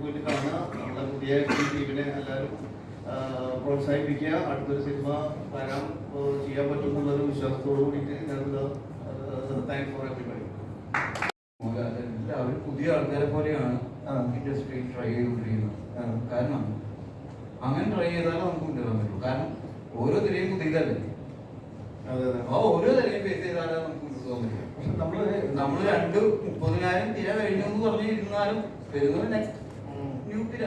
പോയിട്ട് കാണുക. നമ്മളെ പുതിയ ടീമിനെ എല്ലാവരും പ്രോത്സാഹിപ്പിക്കുക. അടുത്തൊരു സിനിമ വരാൻ ചെയ്യാൻ പറ്റും എന്നുള്ളൊരു വിശ്വാസത്തോടു കൂടിയിട്ട് താങ്ക്സ് ഫോർ എവരിബഡി. എല്ലാവരും പുതിയ ആൾക്കാരെ പോലെയാണ് ഇൻഡസ്ട്രി ട്രൈ ചെയ്തുകൊണ്ടിരിക്കുന്നത്. കാരണം അങ്ങനെ ട്രൈ ചെയ്താലേ നമുക്ക് മുന്നേറാൻ പറ്റുള്ളൂ. കാരണം ഓരോ തിരയും പുതിയതല്ലേ, ഓരോ തിരയും ഫേസ് ചെയ്താലേ നമുക്ക് മുന്നോട്ട് പോകാൻ പറ്റും. നമ്മൾ 30,000 തിര കഴിഞ്ഞു എന്ന് പറഞ്ഞ് ഇരുന്നാലും വരുന്നത് നെക്സ്റ്റ് ന്യൂ തിര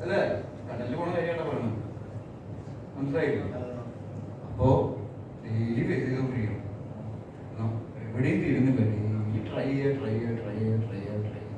അല്ലേ? കടലിൽ പോണ കാര്യമായിട്ടാ പറയുന്നത്, മനസ്സിലായില്ല? അപ്പോ ഡെയിലി ഫേസ് ചെയ്തുകൊണ്ടിരിക്കണം. എവിടെയും തീരുന്നില്ല. ഡെയിലി ട്രൈ ചെയ്യുക, ട്രൈ ചെയ്യുക, ട്രൈ ചെയ്യുക, ട്രൈ ചെയ്യുക, ട്രൈ ചെയ്യുക.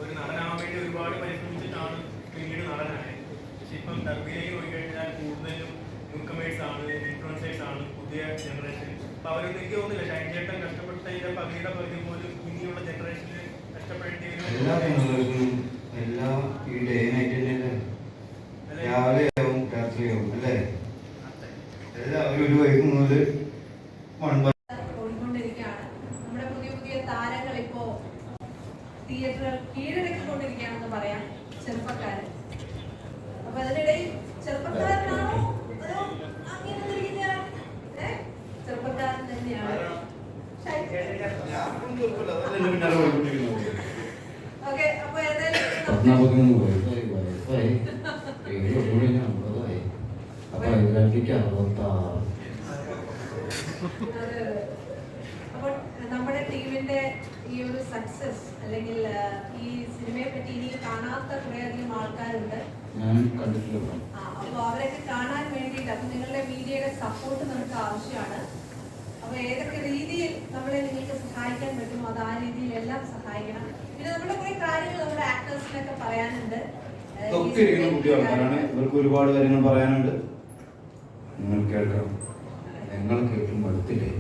ഒരു നടനാവാൻ വേണ്ടി ഒരുപാട് പരിശ്രമിച്ചിട്ടാണ് പിന്നീട് നടനായത്. പക്ഷെ ഇപ്പം ടർബിയിലേക്ക് പോയി കഴിഞ്ഞാൽ കൂടുതലും ന്യൂ കമേഴ്സ് ആണ്, ഇൻഫ്ലുവൻസേഴ്സ് ആണ്, പുതിയ ജനറേഷൻ. അപ്പൊ അവരൊന്നും എനിക്ക് തോന്നുന്നില്ല ഷൈൻ ചേട്ടൻ കഷ്ടപ്പെട്ടതിന്റെ പകുതിയുടെ പകുതി പോലും ഇനിയുള്ള ജനറേഷനിൽ കഷ്ടപ്പെടേണ്ടി വരും. രാവിലെയാവും രാത്രിയാവും അല്ലേ? എല്ലാവരും ഒരു വൈകി മുതൽ ഓടിക്കൊണ്ടിരിക്കുകയാണ്. നമ്മുടെ പുതിയ പുതിയ താരങ്ങൾ ഇപ്പോ തിയേറ്ററുകൾ കീഴടക്കിക്കൊണ്ടിരിക്കുകയാണെന്ന് പറയാം, ചെറുപ്പക്കാരൻ. അപ്പൊ അതിനിടയിൽ ചെറുപ്പക്കാരനാണോ അതോ അങ്ങനെ ചെറുപ്പക്കാരൻ തന്നെയാണ്. ഓക്കെ, അപ്പൊ അപ്പോൾ നമ്മുടെ ടീമിന്റെ ഈ ഒരു സക്സസ് അല്ലെങ്കിൽ ഈ സിനിമയെ പറ്റി ഇനി കാണാത്ത കുറേയധികം ആൾക്കാരുണ്ട്. അപ്പൊ അവരൊക്കെ കാണാൻ വേണ്ടിയിട്ട് അപ്പൊ നിങ്ങളുടെ മീഡിയയുടെ സപ്പോർട്ട് നമുക്ക് ആവശ്യമാണ്. അപ്പൊ ഏതൊക്കെ രീതിയിൽ നമ്മളെ നിങ്ങൾക്ക് സഹായിക്കാൻ പറ്റുമോ അത് ആ രീതിയിലെല്ലാം സഹായിക്കണം. പിന്നെ നമ്മുടെ കുറെ കാര്യങ്ങൾ നമ്മുടെ ആക്ടേഴ്സിനൊക്കെ പറയാനുണ്ട്. പുതിയ ആൾക്കാരാണ്, ഇവർക്ക് ഒരുപാട് കാര്യങ്ങൾ പറയാനുണ്ട്. നിങ്ങൾ കേൾക്കണം, ഞങ്ങൾ കേൾക്കും അടുത്തില്ലേ.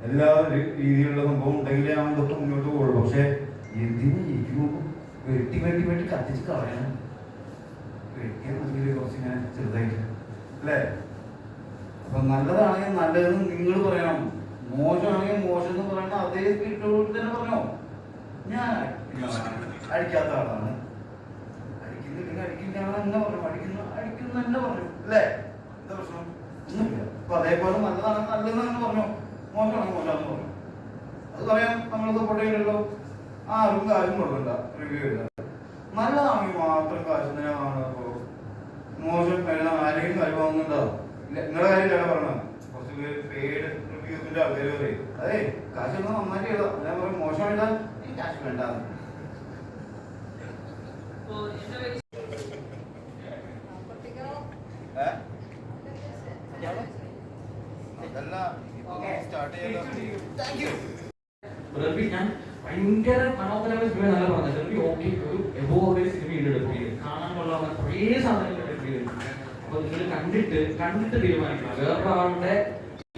എല്ലാ രീതിയിലുള്ള സംഭവം ഉണ്ടെങ്കിലേ അവൻ തൊട്ട് മുന്നോട്ട് പോകുള്ളൂ. പക്ഷെ എന്തിനു വെട്ടി വെട്ടി വെട്ടി കത്തിച്ച് കളയണം. വെട്ടിയ കുറച്ചിങ്ങനെ ചെറുതായിട്ട് അല്ലേ? അപ്പൊ നല്ലതാണെങ്കിൽ നല്ലതെന്ന് നിങ്ങൾ പറയണം, മോശമാണെങ്കിൽ മോശം എന്ന് പറയണം. അതേ സ്പീഡിലോട് തന്നെ പറഞ്ഞോ. ഞാൻ അടിക്കാത്ത ആളാണ്, അടിക്കുന്നില്ലെങ്കിൽ അടിക്കില്ല തന്നെ പറഞ്ഞു, അടിക്കുന്ന തന്നെ പറഞ്ഞു അല്ലേ? എന്താ പ്രശ്നം? ഒന്നുമില്ല. അപ്പൊ അതേപോലെ നല്ലതാണെങ്കിൽ നല്ലതെന്ന് തന്നെ പറഞ്ഞു, മോശമാണെങ്കിൽ മോശമാണെന്ന് പറഞ്ഞു. അത് പറയാം, നമ്മൾ സപ്പോർട്ട് ചെയ്യണല്ലോ. ആരും കാര്യം കൊടുക്കണ്ട, റിവ്യൂ ചെയ്ത. നല്ലതാണെങ്കിൽ മാത്രം കാശ് തന്നെ വാങ്ങുന്നപ്പോ മോശം ആരെങ്കിലും കാര്യം വാങ്ങുന്നുണ്ടോ? ഇല്ല, നിങ്ങളുടെ കാര്യമില്ല പറഞ്ഞത്. കുറച്ച് പേര് പെയ്ഡ് റിവ്യൂസിന്റെ ആൾക്കാർ പറയും അതെ കാശൊന്നും നന്നായിട്ട് ചെയ്താ. ഞാൻ പറയും മോശമായിട്ടാ കാശ് വേണ്ട. ഞാൻ ഭയങ്കര മനോഹരമായ സിനിമ നല്ല പറഞ്ഞത്. ഓക്കെ, ഒരു എബോവ് സിനിമ കാണാനുള്ള കുറേ സാധനങ്ങൾ അപ്പൊ നിങ്ങൾ കണ്ടിട്ട് തീരുമാനിക്കണം. വേറൊരാളുടെ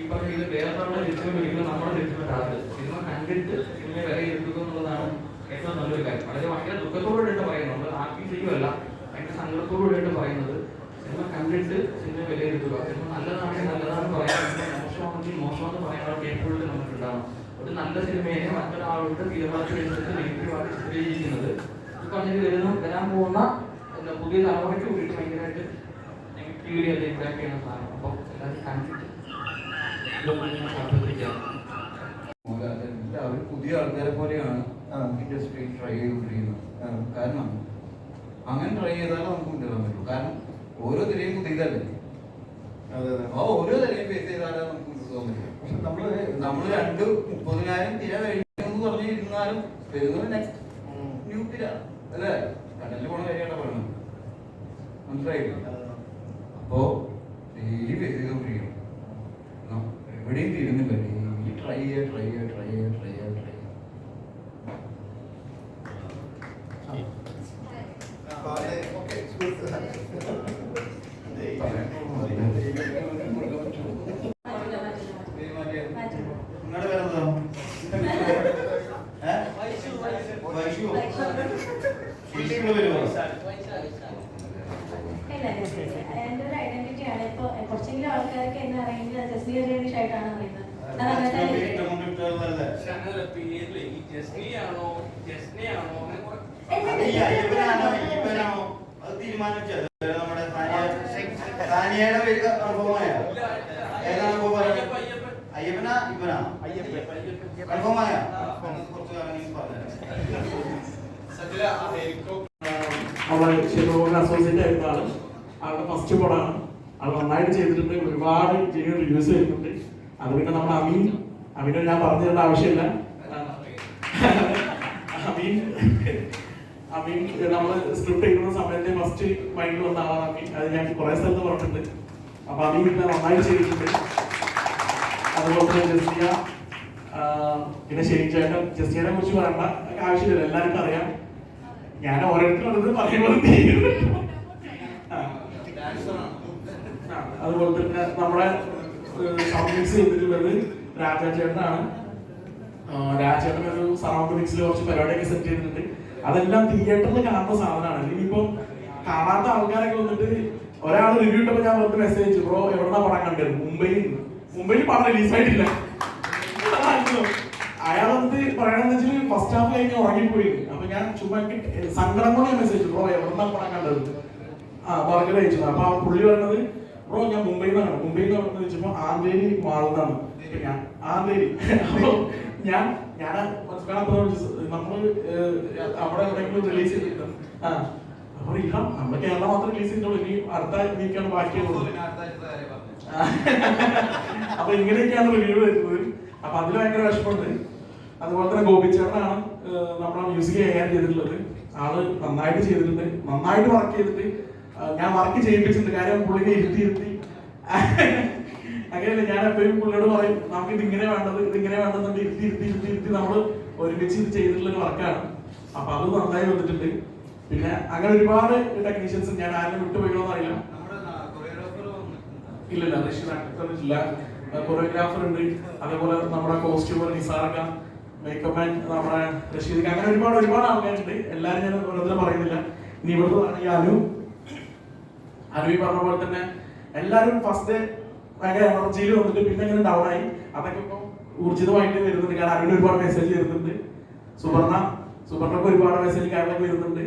ഈ പറഞ്ഞ വേറൊരാളുടെ ജഡ്ജ്മെന്റ് ഒരിക്കലും നമ്മുടെ ജഡ്ജ്മെന്റ് ആകരുത്. സിനിമ കണ്ടിട്ട് സിനിമ വിലയിരുത്തുക എന്നുള്ളതാണ് ഏറ്റവും നല്ലൊരു കാര്യം. വളരെ ഭയങ്കര ദുഃഖത്തോടുകൂടിയിട്ട് പറയുന്നത്, നമ്മൾ ആക്കി ചെയ്യുമല്ല, ഭയങ്കര സങ്കടത്തോടുകൂടിയിട്ട് പറയുന്നത്. സിനിമ കണ്ടിട്ട് സിനിമ വിലയിരുത്തുക. സിനിമ നല്ലതാണെങ്കിൽ നല്ലതാണെന്ന് പറയാം, മോശമാണെങ്കിൽ മോശമെന്ന് പറയാനുള്ള കേൾപ്പുകളിൽ നമുക്കുണ്ടാവണം. ഒരു നല്ല സിനിമയെ മറ്റൊരാളുടെ തീരുമാനത്തിനനുസരിച്ച് നെഗറ്റീവാക്കി ചിത്രീകരിക്കുന്നത് പറഞ്ഞത് വരാൻ പോകുന്ന പുതിയ തലമുറയ്ക്ക് കൂടിയിട്ട് ഭയങ്കരമായിട്ട് നെഗറ്റീവ്ലി അത് ഇമ്പാക്ട് ചെയ്യുന്ന സാധനം. അപ്പോൾ എല്ലാവരും കണ്ടിട്ട് എല്ലാവരും പുതിയ ആൾക്കാരെ പോലെയാണ് ഇൻഡസ്ട്രി ട്രൈ ചെയ്തുകൊണ്ടിരിക്കുന്നത്. കാരണം അങ്ങനെ ട്രൈ ചെയ്താലേ നമുക്ക് മുന്നേറാൻ പറ്റുള്ളൂ. കാരണം ഓരോ തിരയും പുതിയതല്ലേ, ഓരോ തിരയും ഫേസ് ചെയ്താലേ നമുക്ക് മുന്നോട്ട് പോകാൻ പറ്റുള്ളൂ. നമ്മൾ 30,000 തിര കഴിഞ്ഞു എന്ന് പറഞ്ഞ് ഇരുന്നാലും വരുന്നത് നെക്സ്റ്റ് ന്യൂ തിര അല്ലേ? കടലിൽ പോണ കാര്യമായിട്ടാ പറയുന്നത്, മനസ്സിലായില്ല? അപ്പോ ഡെയിലി ഫേസ് ചെയ്തുകൊണ്ടിരിക്കണം. എവിടെയും തീരുന്നില്ല. ഡെയിലി ട്രൈ ചെയ്യുക, ട്രൈ ചെയ്യുക, ട്രൈ ചെയ്യുക, ട്രൈ ചെയ്യുക, ട്രൈ ചെയ്യുക. നിങ്ങളുടെ പേരെന്താ? എന്റെ ഒരു ഐഡന്റിറ്റി ആണ്. ഇപ്പൊ കുറച്ചെങ്കിലും ആൾക്കാർക്ക് എന്നെ അറിയുന്നത് ജസ്മിയ ജേണിഷ് ആയിട്ടാണ് അറിയുന്നത്. അത് അങ്ങനെ അവളെ ഷെഡോറിന് അസോസിയേറ്റ് ആയിരുന്ന ആള്. ആളുടെ ഫസ്റ്റ് പടമാണ്. ആൾ നന്നായിട്ട് ചെയ്തിട്ടുണ്ട്. ഒരുപാട് ജെന്യൂൻ റിവ്യൂസ് വരുന്നുണ്ട്. അത് പിന്നെ നമ്മുടെ അമീനെ ഞാൻ പറഞ്ഞു തരേണ്ട ആവശ്യമില്ല. അമീൻ നമ്മൾ സ്ക്രിപ്റ്റ് എഴുതുന്ന സമയത്ത് ഫസ്റ്റ് മൈൻഡിൽ വന്ന ആളാണ് അമീൻ. അത് ഞാൻ കുറെ സ്ഥലത്ത് പറഞ്ഞിട്ടുണ്ട്. അപ്പൊ അമീൻ പിന്നെ നന്നായി ചെയ്തിട്ടുണ്ട്. അതുപോലെ തന്നെ ജസ്റ്റിയ, പിന്നെ ഷെയ്ൻ ചേട്ടൻ. ജസ്റ്റിയനെ കുറിച്ച് പറയേണ്ട ആവശ്യമില്ല, എല്ലാവർക്കും അറിയാം. ഞാൻ ഓരോരുത്തരും പറയുമ്പോൾ അതുപോലെ തന്നെ നമ്മുടെ സൗണ്ട് മിക്സ് ചെയ്തിട്ടുള്ളത് രാജാചേട്ടനാണ്. രാജേട്ടൻ ഒരു സറൗണ്ട് മിക്സിൽ കുറച്ച് പരിപാടിയൊക്കെ സെറ്റ് ചെയ്തിട്ടുണ്ട്. അതെല്ലാം തിയേറ്ററിൽ കാണുന്ന സാധനമാണ്. ഇനിയിപ്പം കാണാത്ത ആൾക്കാരൊക്കെ വന്നിട്ട് ഒരാൾ റിവ്യൂ ഇട്ടപ്പോൾ ഞാൻ വെറുതെ മെസ്സേജ് അയച്ചു, ബ്രോ എവിടെന്നാ പടം കണ്ടത്? മുംബൈയിൽ പടം റിലീസായിട്ടില്ല. അയാൾ വന്നിട്ട് പറയണെന്ന് വെച്ചാൽ ഫസ്റ്റ് ഹാഫ് കഴിഞ്ഞ് ഉറങ്ങിപ്പോയി. അപ്പൊ ഞാൻ ചുമ്മാ സങ്കടം കൊണ്ട് ഞാൻ മെസ്സേജ്, ബ്രോ എവിടെന്നാ പടം കണ്ടത്? ബർഗർ കഴിച്ചു. അപ്പൊ ആ പുള്ളി പറഞ്ഞത്, ബ്രോ ഞാൻ മുംബൈയിൽ നിന്നാണ്. മുംബൈയിൽ നിന്ന് ചോദിച്ചപ്പോ ആന്തേരി മാളുന്നാണ്. ഞാൻ ആന്തേരി. അപ്പൊ ഞാൻ നമ്മള് അവിടെ എവിടെയെങ്കിലും റിലീസ് ചെയ്തിട്ട് അപ്പൊ ഇല്ല, നമ്മുടെ കേരളം മാത്രം റിലീസ് ചെയ്തിട്ടുള്ളൂ. ഇനി അടുത്ത വീക്കാണ് ബാക്കിയുള്ളത്. അപ്പൊ ഇങ്ങനെയൊക്കെയാണ് റിവ്യൂ വരുന്നത്. അപ്പൊ അതിൽ ഭയങ്കര വിഷമമുണ്ട്. അതുപോലെ തന്നെ ഗോപിച്ചേട്ടനാണ് നമ്മുടെ മ്യൂസിക് കൈകാര്യം ചെയ്തിട്ടുള്ളത്. ആള് നന്നായിട്ട് ചെയ്തിട്ടുണ്ട്, നന്നായിട്ട് വർക്ക് ചെയ്തിട്ട് ഞാൻ വർക്ക് ചെയ്യിപ്പിച്ചിട്ടുണ്ട്. കാര്യം പുള്ളിനെ ഇരുത്തി അങ്ങനെയല്ല, ഞാൻ എപ്പോഴും പുള്ളിയോട് പറയും നമുക്ക് ഇതിങ്ങനെ വേണ്ടത് വേണ്ടെന്നുണ്ട്. ഇരുത്തി നമ്മൾ ഒരുമിച്ച് ഇത് ചെയ്തിട്ടുള്ള ഒരു വർക്കാണ്. അപ്പൊ അത് നന്നായി വന്നിട്ടുണ്ട്. പിന്നെ അങ്ങനെ ഒരുപാട് ടെക്നീഷ്യൻസ്, ഞാൻ ആരും വിട്ടുപോയിക്കോന്ന് അറിയില്ല. ഇല്ല ഇല്ല, കൊറിയോഗ്രാഫർ ഉണ്ട്. അതേപോലെ നമ്മുടെ കോസ്റ്റ്യൂമർ നിസാറക്ക, മേക്കപ്പ് മാൻ നമ്മുടെ റഷീദ്, അങ്ങനെ ഒരുപാട് ആൾക്കാരുണ്ട്. എല്ലാരും ഞാൻ ഓരോരുത്തരും പറയുന്നില്ല. ഇനി ഇവിടുത്തെ അനുവി പറഞ്ഞ പോലെ തന്നെ എല്ലാവരും ഫസ്റ്റ് ഭയങ്കര എനർജിയിൽ വന്നിട്ട് പിന്നെ ഇങ്ങനെ ഡൗൺ ആയി. അതൊക്കെ ഇപ്പൊ ഊർജിതമായിട്ട് വരുന്നുണ്ട്. കാരണം അനുവിന് ഒരുപാട് മെസ്സേജ് വരുന്നുണ്ട്. സുവർണക്ക് ഒരുപാട് മെസ്സേജ് കാര്യങ്ങളൊക്കെ വരുന്നുണ്ട്.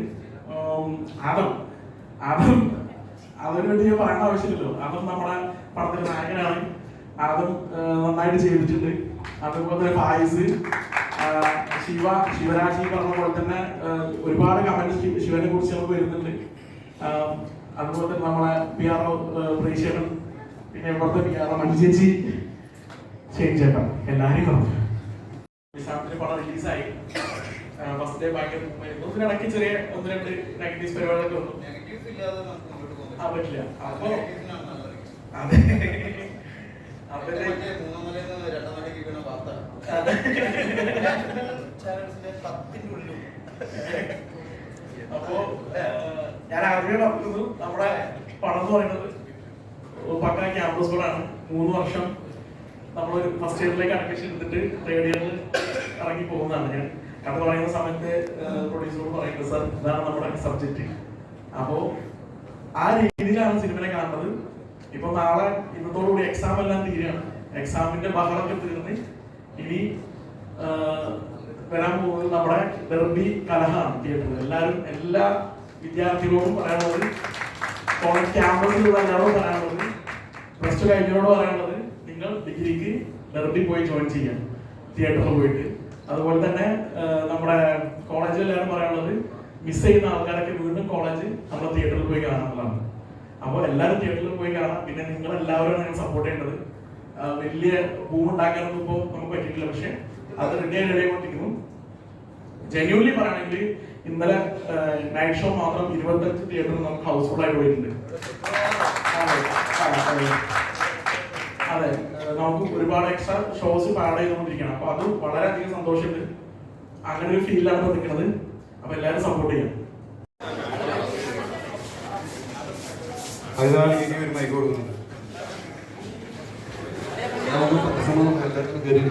അതിനെ വേണ്ടി ഞാൻ പറയേണ്ട ആവശ്യമില്ലല്ലോ. അതും നമ്മുടെ പടത്തിലെ നായകനാണ്. അതും നന്നായിട്ട് ചെയ്തിട്ടുണ്ട്. അതുപോലെ തന്നെ ഫായിസ്, ശിവരാജി പറഞ്ഞ പോലെ തന്നെ ഒരുപാട് കമന്റ് ശിവനെ കുറിച്ച് നമുക്ക് വരുന്നുണ്ട്. അതുപോലെ തന്നെ നമ്മളെ PR പ്രേക്ഷകൻ, പിന്നെ ഇവിടുത്തെ PR മഞ്ജു ചേച്ചി, ഷെയ്ൻ ചേട്ടൻ, എല്ലാവരും പറഞ്ഞു. നിസാമിന്റെ പടം റിലീസായി. ഫസ്റ്റ് ഡേ ഭയങ്കര ഇതിനിടയ്ക്ക് ചെറിയ 1-2 നെഗറ്റീവ്സ് പരിപാടികളൊക്കെ വന്നു. പറ്റില്ല. അപ്പൊ അതെ, അപ്പോ ഞാൻ ആദ്യമേ പറഞ്ഞത് നമ്മുടെ പടം എന്ന് പറയുന്നത് പക്ക ക്യാമ്പസ് പടമാണ്. 3 വർഷം നമ്മൾ ഫസ്റ്റ് ഇയറിലേക്ക് അഡ്മിഷൻ എടുത്തിട്ട് 3rd ഇയറിൽ ഇറങ്ങി പോകുന്നതാണ്. ഞാൻ കഥ പറയുന്ന സമയത്ത് പ്രൊഡ്യൂസറോട് പറയുന്നത്, സാർ ഇതാണ് നമ്മുടെ സബ്ജക്റ്റ്. അപ്പോ ആ രീതിയിലാണ് സിനിമയെ കാണുന്നത്. ഇപ്പൊ നാളെ ഇന്നത്തോടുകൂടി എക്സാം എല്ലാം തീരുകയാണ്. എക്സാമിന്റെ ബഹളമൊക്കെ തീർന്ന് ഇനി വരാൻ പോകുന്നത് നമ്മുടെ ഡെർബി കലഹമാണ് തിയേറ്ററിൽ. എല്ലാ വിദ്യാർത്ഥികളോടും പറയാനുള്ളത്, കോളേജ് ക്യാമ്പസിലുള്ള എല്ലാവരോടും പറയാനുള്ളത്, +2 കഴിഞ്ഞവരോട് പറയാനുള്ളത്, നിങ്ങൾ ഡിഗ്രിക്ക് ഡെർബി പോയി ജോയിൻ ചെയ്യാം തിയേറ്ററിൽ പോയിട്ട്. അതുപോലെ തന്നെ നമ്മുടെ കോളേജിൽ എല്ലാവരും പറയാനുള്ളത്, മിസ് ചെയ്യുന്ന ആൾക്കാരൊക്കെ വീണ്ടും കോളേജ് നമ്മുടെ തിയേറ്ററിൽ പോയി കാണാനുള്ളതാണ്. അപ്പോൾ എല്ലാവരും തിയേറ്ററിൽ പോയി കാണാം. പിന്നെ നിങ്ങൾ എല്ലാവരും നിങ്ങൾ സപ്പോർട്ട് ചെയ്യേണ്ടത്. വലിയ ബൂം ഉണ്ടാക്കാനൊന്നും ഇപ്പോൾ നമുക്ക് പറ്റിയിട്ടില്ല, പക്ഷെ അത് റെഡി ആയിക്കൊണ്ടിരിക്കുന്നു. ജെന്യൂൻലി പറയുകയാണെങ്കിൽ ഇന്നലെ നൈറ്റ് ഷോ മാത്രം 25 തിയേറ്ററിൽ നമുക്ക് ഹൗസ്ഫുൾ ആയിട്ട് പോയിട്ടുണ്ട്. അതെ, നമുക്ക് ഒരുപാട് എക്സ്ട്രാ ഷോസ് ആഡ് ചെയ്തുകൊണ്ടിരിക്കണം. അപ്പൊ അത് വളരെയധികം സന്തോഷമുണ്ട്. അങ്ങനെ ഒരു ഫീലാണ് നിൽക്കുന്നത്. അപ്പൊ എല്ലാവരും സപ്പോർട്ട് ചെയ്യാം. അതിനാണ് ഇനി ഒരു മൈക്ക് കൊടുക്കുന്നത്. എല്ലാവർക്കും കയറി